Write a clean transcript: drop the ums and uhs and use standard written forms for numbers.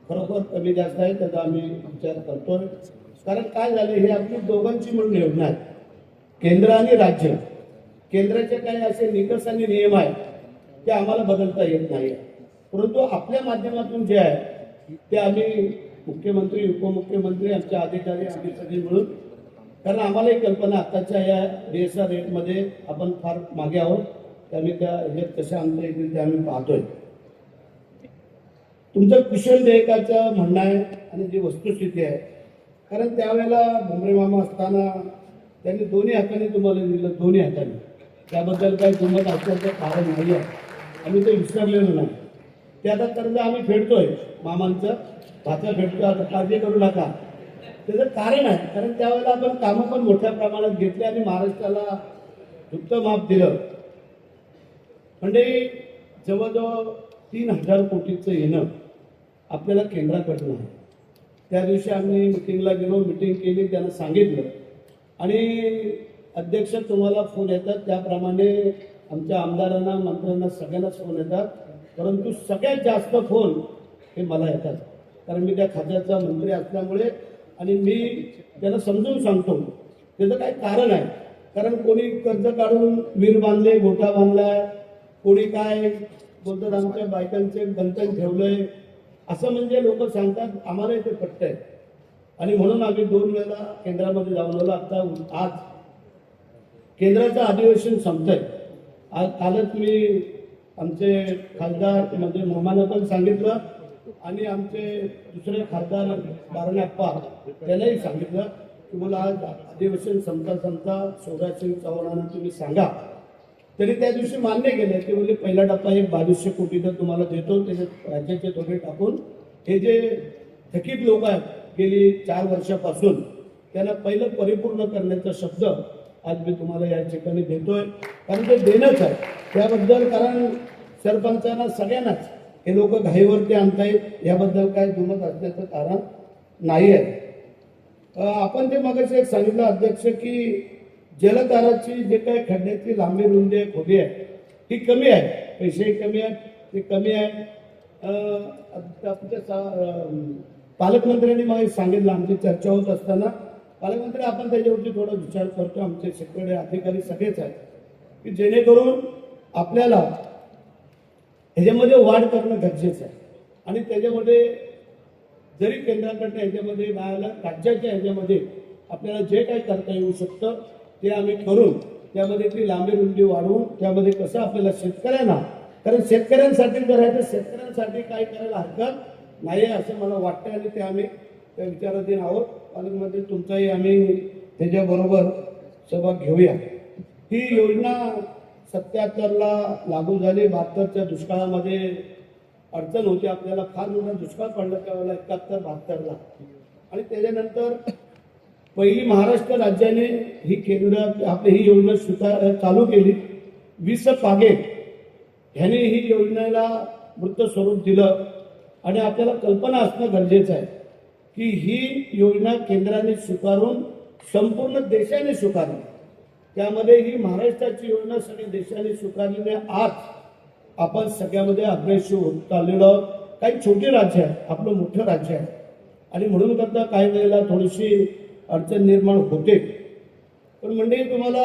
खरोखर कमी जास्त आहे त्याचा आम्ही विचार करतोय। कारण काय झालं, हे आपली दोघांची मिळून योजना आहे, केंद्र आणि राज्य। केंद्राचे काही असे निकष आणि नियम आहेत ते आम्हाला बदलता येत नाही, परंतु आपल्या माध्यमातून जे आहे ते आम्ही मुख्यमंत्री उपमुख्यमंत्री आमचे अधिकारी आम्ही सगळे मिळून, कारण आम्हालाही कल्पना आताच्या या DSR रेटमध्ये आपण फार मागे आहोत, त्यामुळे त्या ह्याच्यात कशा आणता येतील ते आम्ही पाहतोय। तुमचं कुशल देयकाचं म्हणणं आहे आणि जी वस्तुस्थिती आहे, कारण त्यावेळेला भुमरे मामा असताना त्यांनी दोन्ही हाताने तुम्हाला दिलं, दोन्ही हाताने, त्याबद्दल काही दुमत असल्याचं कारण नाही आहे, आम्ही ते विसरलेलो नाही। ते आता कर्ज आम्ही फेडतोय, मामांचं भाचा फेडतोय, आता काळजी करू नका। त्याचं कारण आहे, कारण त्यावेळेला आपण कामं पण मोठ्या प्रमाणात घेतली आणि महाराष्ट्राला झुकतं माप दिलं। म्हणजे जवळजवळ 3000 कोटीचं येणं आपल्याला केंद्राकडनं आहे। त्या दिवशी आम्ही मिटिंगला गेलो, मिटिंग केली, त्यांना सांगितलं, आणि अध्यक्ष तुम्हाला फोन येतात त्याप्रमाणे आमच्या आमदारांना मंत्र्यांना सगळ्यांनाच फोन येतात, परंतु सगळ्यात जास्त फोन हे मला येतात, कारण मी त्या खात्याचा मंत्री असल्यामुळे, आणि मी त्याला समजून सांगतो त्याचं काय कारण आहे। कारण कोणी कर्ज काढून विहीर बांधले, गोठा बांधलाय, कोणी काय बोलतात आमच्या बायकांचे बंधन ठेवलंय, असं म्हणजे लोक सांगतात, आम्हाला ते पटतंय। आणि म्हणून आम्ही 2 वेळा केंद्रामध्ये जाऊन आलो। आता आज केंद्राचं अधिवेशन संपतंय, आज कालच मी आमचे खासदार म्हणजे मामानं पण सांगितलं, आणि आमचे दुसरे खासदार बारण्याप्पा त्यालाही सांगितलं की मला आज अधिवेशन संपता संपता शिवराजसिंग चौहानांना तुम्ही सांगा। तरी त्या दिवशी मान्य केलं की म्हणजे पहिला टप्पा एक 2200 कोटीचा तुम्हाला देतो, त्याच्यात राज्याचे थोडे टाकून हे जे थकीत लोक आहेत गेली 4 वर्षापासून त्यांना पहिलं परिपूर्ण करण्याचा शब्द आज मी तुम्हाला या ठिकाणी देतोय, कारण ते देणंच आहे त्याबद्दल। कारण सरपंचांना सगळ्यांनाच हे लोक घाईवरती आणतायत, याबद्दल काय दुमत असण्याचं कारण नाही आहे। आपण ते मगाशी एक सांगितलं अध्यक्ष की जलधाराची जे काही खड्ड्याची लांबी रुंदी खोली आहे ही कमी आहे, पैसेही कमी आहेत, ते कमी आहे। पालकमंत्र्यांनी मला सांगितलं, आमची चर्चा होत असताना पालकमंत्री आपण त्याच्यावरती थोडा विचार करतो, आमचे सेक्रेटरी अधिकारी सगळेच आहेत, की जेणेकरून आपल्याला ह्याच्यामध्ये वाढ करणं गरजेचं आहे। आणि त्याच्यामध्ये जरी केंद्राकडनं ह्याच्यामध्ये मिळालं, राज्याच्या ह्याच्यामध्ये आपल्याला जे काही करता येऊ शकतं ते आम्ही करून त्यामध्ये ती लांबी रुंदी वाढवून त्यामध्ये कसं आपल्याला शेतकऱ्यांना, कारण शेतकऱ्यांसाठी जर आहे तर शेतकऱ्यांसाठी काही करायला हरकत नाही असं मला वाटतं, आणि ते आम्ही त्या विचाराधीन आहोत। पालकमंत्री तुमचाही आम्ही त्याच्याबरोबर सहभाग घेऊया। ही योजना 77ला लागू झाली, 72च्या दुष्काळामध्ये अडचण होती, आपल्याला फार मोठा दुष्काळ पडला त्यावेळेला 71-72ला, आणि त्याच्यानंतर पहिली महाराष्ट्र राज्याने ही केंद्र आपली ही योजना चालू केली। विस पागे ह्याने ही योजनेला मृत स्वरूप दिलं, आणि आपल्याला कल्पना असणं गरजेचं आहे की ही योजना केंद्राने स्वीकारून संपूर्ण देशाने स्वीकारली, त्यामध्ये ही महाराष्ट्राची योजना सगळ्या देशाने स्वीकारलेली। आज आपण सगळ्यामध्ये अग्रेसर होत चाललेलो आहोत। काही छोटी राज्य आहे, आपलं मोठं राज्य आहे, आणि म्हणून करता काही वेळेला थोडीशी अडचण निर्माण होते, पण म्हणजे तुम्हाला